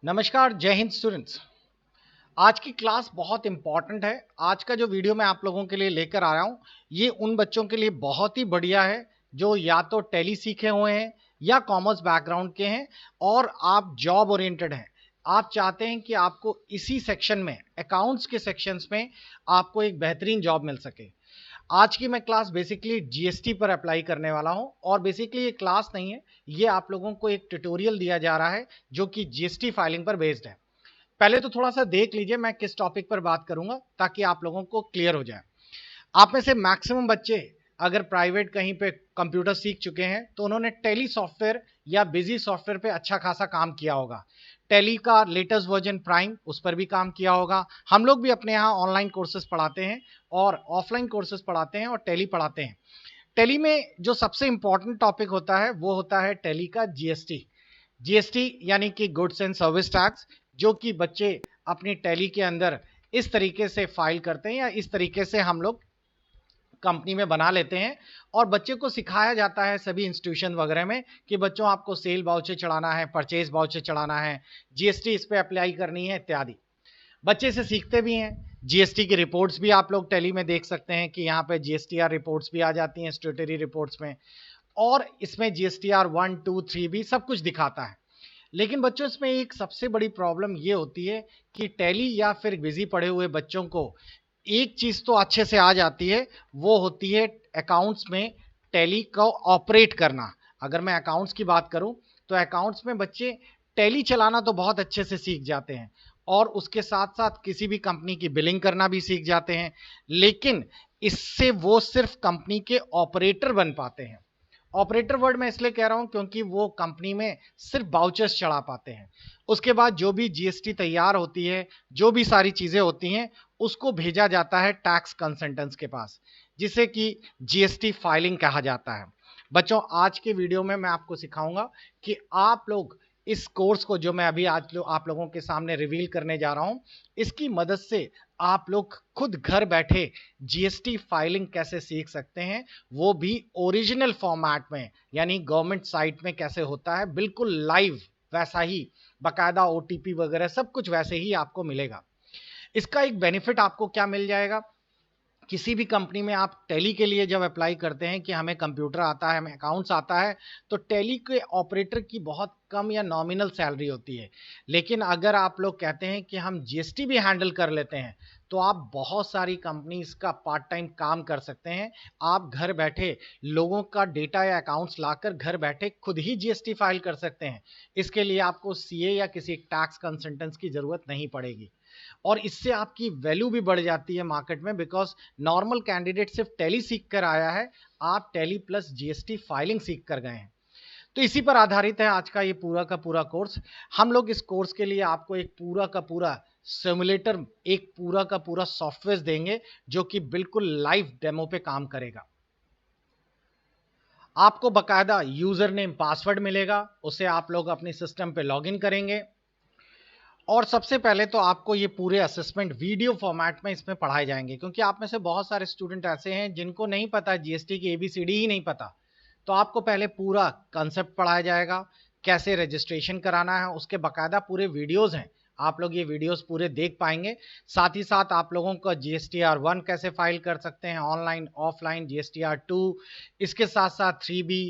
नमस्कार, जय हिंद स्टूडेंट्स। आज की क्लास बहुत इंपॉर्टेंट है। आज का जो वीडियो मैं आप लोगों के लिए लेकर आ रहा हूँ, ये उन बच्चों के लिए बहुत ही बढ़िया है जो या तो टैली सीखे हुए हैं या कॉमर्स बैकग्राउंड के हैं और आप जॉब ओरिएंटेड हैं। आप चाहते हैं कि आपको इसी सेक्शन में, अकाउंट्स के सेक्शंस में आपको एक बेहतरीन जॉब मिल सके। आज की मैं क्लास बेसिकली जीएसटी पर अप्लाई करने वाला हूं और बेसिकली ये क्लास नहीं है, ये आप लोगों को एक ट्यूटोरियल दिया जा रहा है जो कि जीएसटी फाइलिंग पर बेस्ड है। पहले तो थोड़ा सा देख लीजिए मैं किस टॉपिक पर बात करूंगा ताकि आप लोगों को क्लियर हो जाए। आप में से मैक्सिमम बच्चे अगर प्राइवेट कहीं पे कंप्यूटर सीख चुके हैं तो उन्होंने टेली सॉफ्टवेयर या बिजी सॉफ्टवेयर पे अच्छा खासा काम किया होगा। टेली का लेटेस्ट वर्जन प्राइम, उस पर भी काम किया होगा। हम लोग भी अपने यहाँ ऑनलाइन कोर्सेज पढ़ाते हैं और ऑफलाइन कोर्सेज पढ़ाते हैं और टेली पढ़ाते हैं। टेली में जो सबसे इंपॉर्टेंट टॉपिक होता है वो होता है टेली का जीएसटी। जीएसटी यानी कि गुड्स एंड सर्विस टैक्स, जो कि बच्चे अपनी टैली के अंदर इस तरीके से फाइल करते हैं या इस तरीके से हम लोग कंपनी में बना लेते हैं और बच्चे को सिखाया जाता है सभी इंस्टीट्यूशन वगैरह में कि बच्चों आपको सेल वाउचर चढ़ाना है, परचेज वाउचर चढ़ाना है, जीएसटी इस पे अप्लाई करनी है इत्यादि। बच्चे से सीखते भी हैं। जीएसटी की रिपोर्ट्स भी आप लोग टैली में देख सकते हैं कि यहाँ पे जीएसटीआर रिपोर्ट्स भी आ जाती हैं स्टेटरी रिपोर्ट्स में, और इसमें जीएसटीआर 1, 2, 3 भी सब कुछ दिखाता है। लेकिन बच्चों इसमें एक सबसे बड़ी प्रॉब्लम ये होती है कि टैली या फिर बिजी पढ़े हुए बच्चों को एक चीज तो अच्छे से आ जाती है, वो होती है अकाउंट्स में टैली को ऑपरेट करना। अगर मैं अकाउंट्स की बात करूं तो अकाउंट्स में बच्चे टैली चलाना तो बहुत अच्छे से सीख जाते हैं और उसके साथ साथ किसी भी कंपनी की बिलिंग करना भी सीख जाते हैं, लेकिन इससे वो सिर्फ कंपनी के ऑपरेटर बन पाते हैं। ऑपरेटर वर्ड मैं इसलिए कह रहा हूं क्योंकि वो कंपनी में सिर्फ बाउचर्स चढ़ा पाते हैं। उसके बाद जो भी जीएसटी तैयार होती है, जो भी सारी चीजें होती हैं, उसको भेजा जाता है टैक्स कंसल्टेंट्स के पास, जिसे कि जीएसटी फाइलिंग कहा जाता है। बच्चों, आज के वीडियो में मैं आपको सिखाऊंगा कि आप लोग इस कोर्स को जो मैं अभी आप लोगों के सामने रिवील करने जा रहा हूं, इसकी मदद से आप लोग खुद घर बैठे जीएसटी फाइलिंग कैसे सीख सकते हैं, वो भी ओरिजिनल फॉर्मेट में, यानी गवर्नमेंट साइट में कैसे होता है, बिल्कुल लाइव वैसा ही, बकायदा ओटीपी वगैरह सब कुछ वैसे ही आपको मिलेगा। इसका एक बेनिफिट आपको क्या मिल जाएगा, किसी भी कंपनी में आप टैली के लिए जब अप्लाई करते हैं कि हमें कंप्यूटर आता है, हमें अकाउंट्स आता है, तो टैली के ऑपरेटर की बहुत कम या नॉमिनल सैलरी होती है। लेकिन अगर आप लोग कहते हैं कि हम जीएसटी भी हैंडल कर लेते हैं, तो आप बहुत सारी कंपनीज का पार्ट टाइम काम कर सकते हैं। आप घर बैठे लोगों का डेटा या अकाउंट्स लाकर घर बैठे खुद ही जीएसटी फाइल कर सकते हैं। इसके लिए आपको सीए या किसी टैक्स कंसल्टेंट्स की जरूरत नहीं पड़ेगी और इससे आपकी वैल्यू भी बढ़ जाती है मार्केट में, बिकॉज नॉर्मल कैंडिडेट सिर्फ टैली सीख कर आया है, आप टैली प्लस जीएसटी फाइलिंग सीख कर गए हैं। तो इसी पर आधारित है आज का ये पूरा का पूरा कोर्स। हम लोग इस कोर्स के लिए आपको एक पूरा का पूरा सिमुलेटर, एक पूरा का पूरा सॉफ्टवेयर देंगे जो कि बिल्कुल लाइव डेमो पे काम करेगा। आपको बकायदा यूजर नेम पासवर्ड मिलेगा, उसे आप लोग अपने सिस्टम पे लॉगिन करेंगे और सबसे पहले तो आपको ये पूरे असेसमेंट वीडियो फॉर्मेट में इसमें पढ़ाए जाएंगे, क्योंकि आप में से बहुत सारे स्टूडेंट ऐसे हैं जिनको नहीं पता, जीएसटी की एबीसीडी ही नहीं पता। तो आपको पहले पूरा कंसेप्ट पढ़ाया जाएगा, कैसे रजिस्ट्रेशन कराना है, उसके बकायदा पूरे वीडियोस हैं, आप लोग ये वीडियोस पूरे देख पाएंगे। साथ ही साथ आप लोगों को जीएसटीआर 1 कैसे फाइल कर सकते हैं ऑनलाइन ऑफलाइन, जीएसटीआर 2, इसके साथ साथ 3B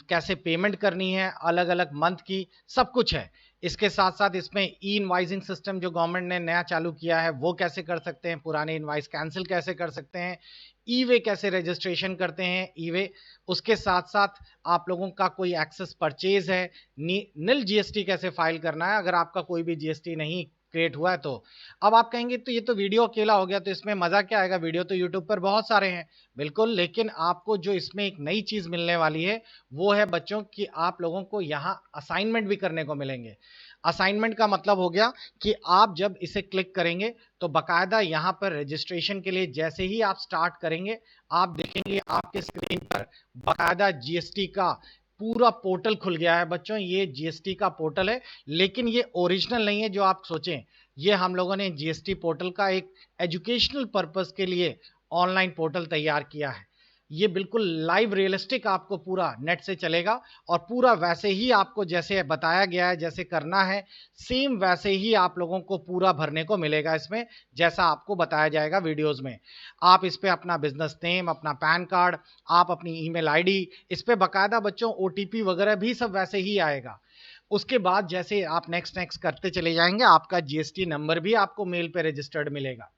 कैसे पेमेंट करनी है अलग अलग मंथ की, सब कुछ है। इसके साथ साथ इसमें ई इनवाइसिंग सिस्टम जो गवर्नमेंट ने नया चालू किया है वो कैसे कर सकते हैं, पुराने इनवाइस कैंसिल कैसे कर सकते हैं, ई वे कैसे रजिस्ट्रेशन करते हैं, ई वे। उसके साथ साथ आप लोगों का कोई एक्सेस परचेज है, निल जीएसटी कैसे फाइल करना है अगर आपका कोई भी जीएसटी नहीं क्रिएट हुआ है तो। अब आप कहेंगे तो ये तो वीडियो अकेला हो गया, तो इसमें मजा क्या आएगा, वीडियो तो यूट्यूब पर बहुत सारे हैं। बिल्कुल, लेकिन आपको जो इसमें एक नई चीज मिलने वाली है वो है बच्चों कि आप लोगों को यहाँ असाइनमेंट भी करने को मिलेंगे। असाइनमेंट का मतलब हो गया कि आप जब इसे क्लिक करेंगे तो बकायदा यहाँ पर रजिस्ट्रेशन के लिए जैसे ही आप स्टार्ट करेंगे, आप देखेंगे आपके स्क्रीन पर बकायदा जीएसटी का पूरा पोर्टल खुल गया है। बच्चों, ये जीएसटी का पोर्टल है, लेकिन ये ओरिजिनल नहीं है जो आप सोचें। ये हम लोगों ने जीएसटी पोर्टल का एक एजुकेशनल पर्पस के लिए ऑनलाइन पोर्टल तैयार किया है। ये बिल्कुल लाइव रियलिस्टिक आपको पूरा नेट से चलेगा और पूरा वैसे ही आपको जैसे बताया गया है, जैसे करना है, सेम वैसे ही आप लोगों को पूरा भरने को मिलेगा इसमें, जैसा आपको बताया जाएगा वीडियोस में। आप इस पे अपना बिजनेस नेम, अपना पैन कार्ड, आप अपनी ईमेल आईडी, इस पे बकायदा बच्चों ओटीपी वगैरह भी सब वैसे ही आएगा। उसके बाद जैसे आप नेक्स्ट नेक्स्ट करते चले जाएंगे, आपका जीएसटी नंबर भी आपको मेल पे रजिस्टर्ड मिलेगा।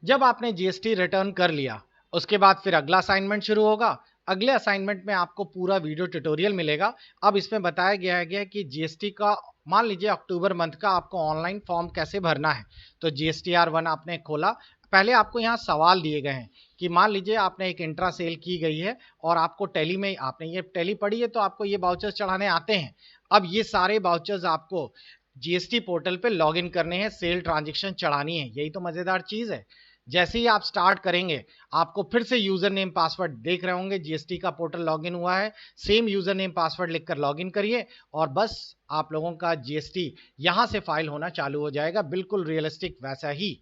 जब आपने जीएसटी रिटर्न कर लिया, उसके बाद फिर अगला असाइनमेंट शुरू होगा। अगले असाइनमेंट में आपको पूरा वीडियो ट्यूटोरियल मिलेगा। अब इसमें बताया गया है कि जीएसटी का मान लीजिए अक्टूबर मंथ का आपको ऑनलाइन फॉर्म कैसे भरना है। तो GSTR1 आपने खोला, पहले आपको यहाँ सवाल दिए गए हैं कि मान लीजिए आपने एक इंट्रा सेल की गई है और आपको टैली में, आपने ये टैली पढ़ी है तो आपको ये वाउचर्स चढ़ाने आते हैं। अब ये सारे वाउचर्स आपको जीएसटी पोर्टल पे लॉगिन करने हैं, सेल ट्रांजेक्शन चढ़ानी है। यही तो मजेदार चीज है। जैसे ही आप स्टार्ट करेंगे, आपको फिर से यूजर नेम पासवर्ड देख रहे होंगे, जीएसटी का पोर्टल लॉगिन हुआ है, सेम यूजर नेम पासवर्ड लिखकर लॉगिन करिए और बस आप लोगों का जीएसटी यहां से फाइल होना चालू हो जाएगा, बिल्कुल रियलिस्टिक वैसा ही।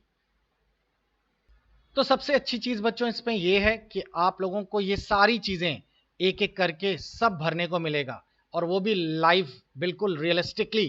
तो सबसे अच्छी चीज बच्चों इसमें यह है कि आप लोगों को ये सारी चीजें एक एक करके सब भरने को मिलेगा और वो भी लाइव, बिल्कुल रियलिस्टिकली,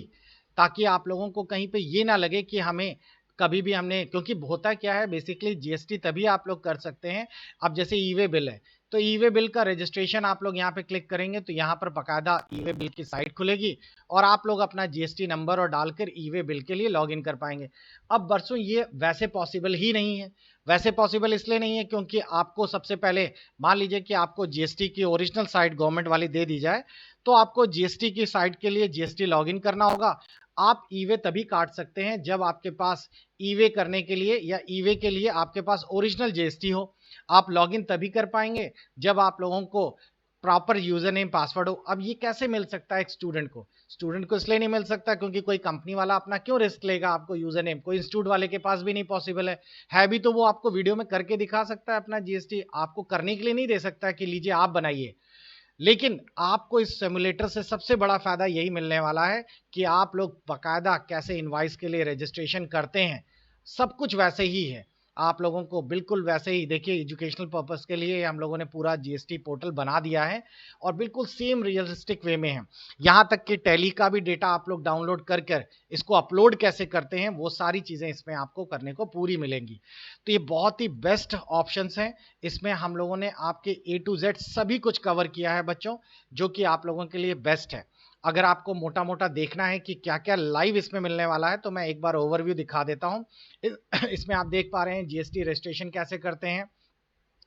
ताकि आप लोगों को कहीं पे ये ना लगे कि हमें कभी भी हमने, क्योंकि होता क्या है बेसिकली जीएसटी तभी आप लोग कर सकते हैं। अब जैसे ई वे बिल है, तो ई वे बिल का रजिस्ट्रेशन आप लोग यहाँ पे क्लिक करेंगे तो यहाँ पर बकायदा ई वे बिल की साइट खुलेगी और आप लोग अपना जीएसटी नंबर और डालकर ई वे बिल के लिए लॉग इन कर पाएंगे। अब बरसों ये वैसे पॉसिबल ही नहीं है। वैसे पॉसिबल इसलिए नहीं है क्योंकि आपको सबसे पहले मान लीजिए कि आपको जीएसटी की ओरिजिनल साइट गवर्नमेंट वाली दे दी जाए, तो आपको जीएसटी की साइट के लिए जीएसटी लॉगिन करना होगा। आप ईवे तभी काट सकते हैं जब आपके पास ईवे करने के लिए या ईवे के लिए आपके पास ओरिजिनल जीएसटी हो। आप लॉगिन तभी कर पाएंगे जब आप लोगों को प्रॉपर यूजर नेम पासवर्ड हो। अब ये कैसे मिल सकता है एक स्टूडेंट को? स्टूडेंट को इसलिए नहीं मिल सकता क्योंकि कोई कंपनी वाला अपना क्यों रिस्क लेगा आपको यूजर नेम, कोई इंस्टीट्यूट वाले के पास भी नहीं पॉसिबल है भी तो वो आपको वीडियो में करके दिखा सकता है अपना जीएसटी, आपको करने के लिए नहीं दे सकता कि लीजिए आप बनाइए। लेकिन आपको इस सिमुलेटर से सबसे बड़ा फायदा यही मिलने वाला है कि आप लोग बकायदा कैसे इनवाइस के लिए रजिस्ट्रेशन करते हैं, सब कुछ वैसे ही है। आप लोगों को बिल्कुल वैसे ही, देखिए एजुकेशनल पर्पस के लिए हम लोगों ने पूरा जीएसटी पोर्टल बना दिया है और बिल्कुल सेम रियलिस्टिक वे में है। यहाँ तक कि टैली का भी डेटा आप लोग डाउनलोड कर कर इसको अपलोड कैसे करते हैं, वो सारी चीज़ें इसमें आपको करने को पूरी मिलेंगी। तो ये बहुत ही बेस्ट ऑप्शंस हैं। इसमें हम लोगों ने आपके A to Z सभी कुछ कवर किया है बच्चों, जो कि आप लोगों के लिए बेस्ट है। अगर आपको मोटा मोटा देखना है कि क्या क्या लाइव इसमें मिलने वाला है तो मैं एक बार ओवरव्यू दिखा देता हूं। इसमें आप देख पा रहे हैं जीएसटी रजिस्ट्रेशन कैसे करते हैं,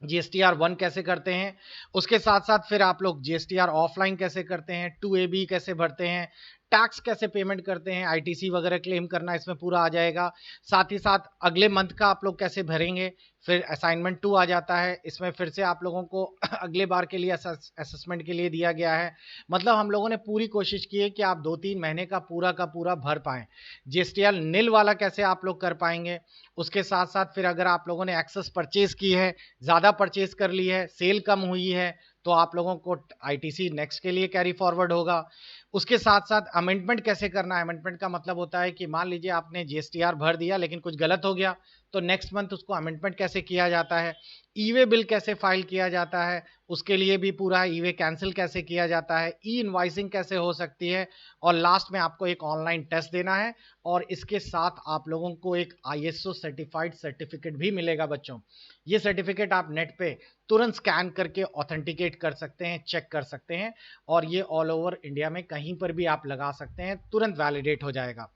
GSTR1 कैसे करते हैं, उसके साथ साथ फिर आप लोग GSTR ऑफलाइन कैसे करते हैं, 2AB कैसे भरते हैं, टैक्स कैसे पेमेंट करते हैं, आईटीसी वगैरह क्लेम करना इसमें पूरा आ जाएगा। साथ ही साथ अगले मंथ का आप लोग कैसे भरेंगे, फिर असाइनमेंट 2 आ जाता है। इसमें फिर से आप लोगों को अगले बार के लिए असेसमेंट के लिए दिया गया है। मतलब हम लोगों ने पूरी कोशिश की है कि आप 2-3 महीने का पूरा भर पाएं। GSTR नील वाला कैसे आप लोग कर पाएंगे, उसके साथ साथ फिर अगर आप लोगों ने एक्सेस परचेज की है, ज़्यादा परचेज कर ली है, सेल कम हुई है, तो आप लोगों को आईटीसी नेक्स्ट के लिए कैरी फॉरवर्ड होगा। उसके साथ साथ अमेंडमेंट कैसे करना है, अमेंडमेंट का मतलब होता है कि मान लीजिए आपने जीएसटीआर भर दिया लेकिन कुछ गलत हो गया, तो नेक्स्ट मंथ उसको अमेंडमेंट कैसे किया जाता है, ईवे बिल कैसे फाइल किया जाता है, उसके लिए भी पूरा ईवे कैंसिल कैसे किया जाता है, ई इनवाइसिंग कैसे हो सकती है, और लास्ट में आपको एक ऑनलाइन टेस्ट देना है और इसके साथ आप लोगों को एक आईएसओ सर्टिफाइड सर्टिफिकेट भी मिलेगा बच्चों। ये सर्टिफिकेट आप नेट पे तुरंत स्कैन करके ऑथेंटिकेट कर सकते हैं, चेक कर सकते हैं और ये ऑल ओवर इंडिया में कहीं पर भी आप लगा सकते हैं, तुरंत वैलिडेट हो जाएगा।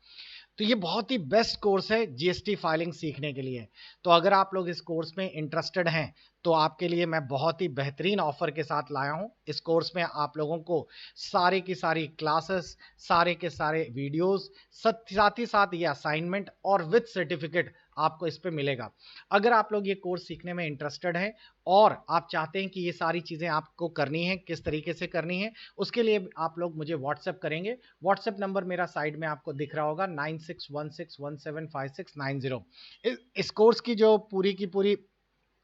तो ये बहुत ही बेस्ट कोर्स है जीएसटी फाइलिंग सीखने के लिए। तो अगर आप लोग इस कोर्स में इंटरेस्टेड हैं तो आपके लिए मैं बहुत ही बेहतरीन ऑफर के साथ लाया हूं। इस कोर्स में आप लोगों को सारे की सारी क्लासेस, सारे के सारे वीडियोस, साथ ही साथ ये असाइनमेंट और विद सर्टिफिकेट आपको इस पे मिलेगा। अगर आप लोग ये कोर्स सीखने में इंटरेस्टेड हैं और आप चाहते हैं कि ये सारी चीज़ें आपको करनी है, किस तरीके से करनी है, उसके लिए आप लोग मुझे व्हाट्सएप करेंगे। व्हाट्सएप नंबर मेरा साइड में आपको दिख रहा होगा 9616175690। इस कोर्स की जो पूरी की पूरी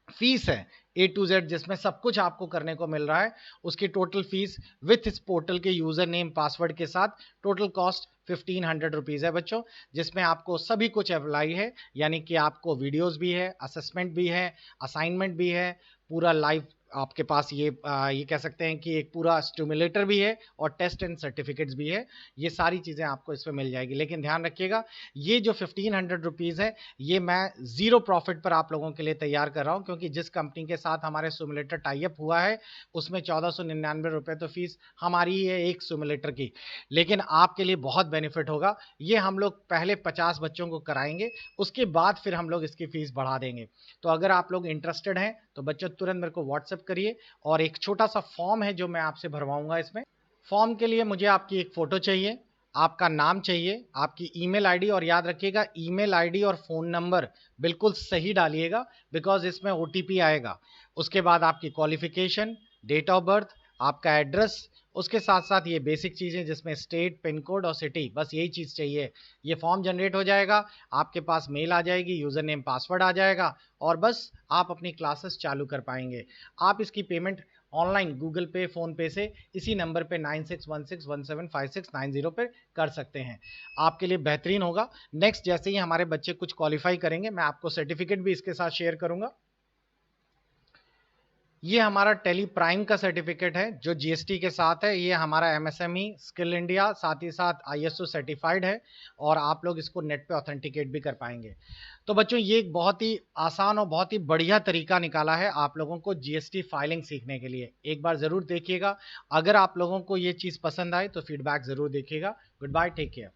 फीस है A to Z, जिसमें सब कुछ आपको करने को मिल रहा है, उसकी टोटल फीस विथ इस पोर्टल के यूजर नेम पासवर्ड के साथ टोटल कॉस्ट 1500 रुपीज़ है बच्चों, जिसमें आपको सभी कुछ अप्लाई है। यानी कि आपको वीडियोस भी है, असेसमेंट भी है, असाइनमेंट भी है, पूरा लाइव आपके पास ये कह सकते हैं कि एक पूरा स्टिमुलेटर भी है और टेस्ट एंड सर्टिफिकेट्स भी है। ये सारी चीज़ें आपको इसमें मिल जाएगी। लेकिन ध्यान रखिएगा, ये जो 1500 रुपीज़ है, ये मैं ज़ीरो प्रॉफिट पर आप लोगों के लिए तैयार कर रहा हूँ, क्योंकि जिस कंपनी के साथ हमारे सिमुलेटर टाई अप हुआ है, उसमें 1499 रुपये तो फीस हमारी ही है एक सिमुलेटर की। लेकिन आपके लिए बहुत बेनिफिट होगा। ये हम लोग पहले 50 बच्चों को कराएंगे, उसके बाद फिर हम लोग इसकी फीस बढ़ा देंगे। तो अगर आप लोग इंटरेस्टेड हैं तो बच्चों तुरंत मेरे को व्हाट्सएप करिए, और एक छोटा सा फॉर्म है जो मैं आपसे भरवाऊंगा। इसमें फॉर्म के लिए मुझे आपकी एक फ़ोटो चाहिए, आपका नाम चाहिए, आपकी ईमेल आईडी, और याद रखिएगा ईमेल आईडी और फ़ोन नंबर बिल्कुल सही डालिएगा, बिकॉज़ इसमें ओटीपी आएगा। उसके बाद आपकी क्वालिफ़िकेशन, डेट ऑफ बर्थ, आपका एड्रेस, उसके साथ-साथ ये बेसिक चीज़ें जिसमें स्टेट, पिन कोड और सिटी, बस यही चीज़ चाहिए। ये फॉर्म जनरेट हो जाएगा, आपके पास मेल आ जाएगी, यूज़र नेम, पासवर्ड आ जाएगा, और बस आप अपनी क्लासेस चालू कर पाएँगे। आप इसकी पेमेंट ऑनलाइन गूगल पे, फ़ोन पे से इसी नंबर पे 9616175690 पे कर सकते हैं। आपके लिए बेहतरीन होगा। नेक्स्ट जैसे ही हमारे बच्चे कुछ क्वालिफ़ाई करेंगे, मैं आपको सर्टिफ़िकेट भी इसके साथ शेयर करूँगा। ये हमारा टेली प्राइम का सर्टिफिकेट है जो जीएसटी के साथ है। ये हमारा एमएसएमई स्किल इंडिया, साथ ही साथ आईएसओ सर्टिफाइड है, और आप लोग इसको नेट पे ऑथेंटिकेट भी कर पाएंगे। तो बच्चों, ये एक बहुत ही आसान और बहुत ही बढ़िया तरीका निकाला है आप लोगों को जीएसटी फाइलिंग सीखने के लिए। एक बार ज़रूर देखिएगा। अगर आप लोगों को ये चीज़ पसंद आए तो फीडबैक ज़रूर देखिएगा। Good bye, take care.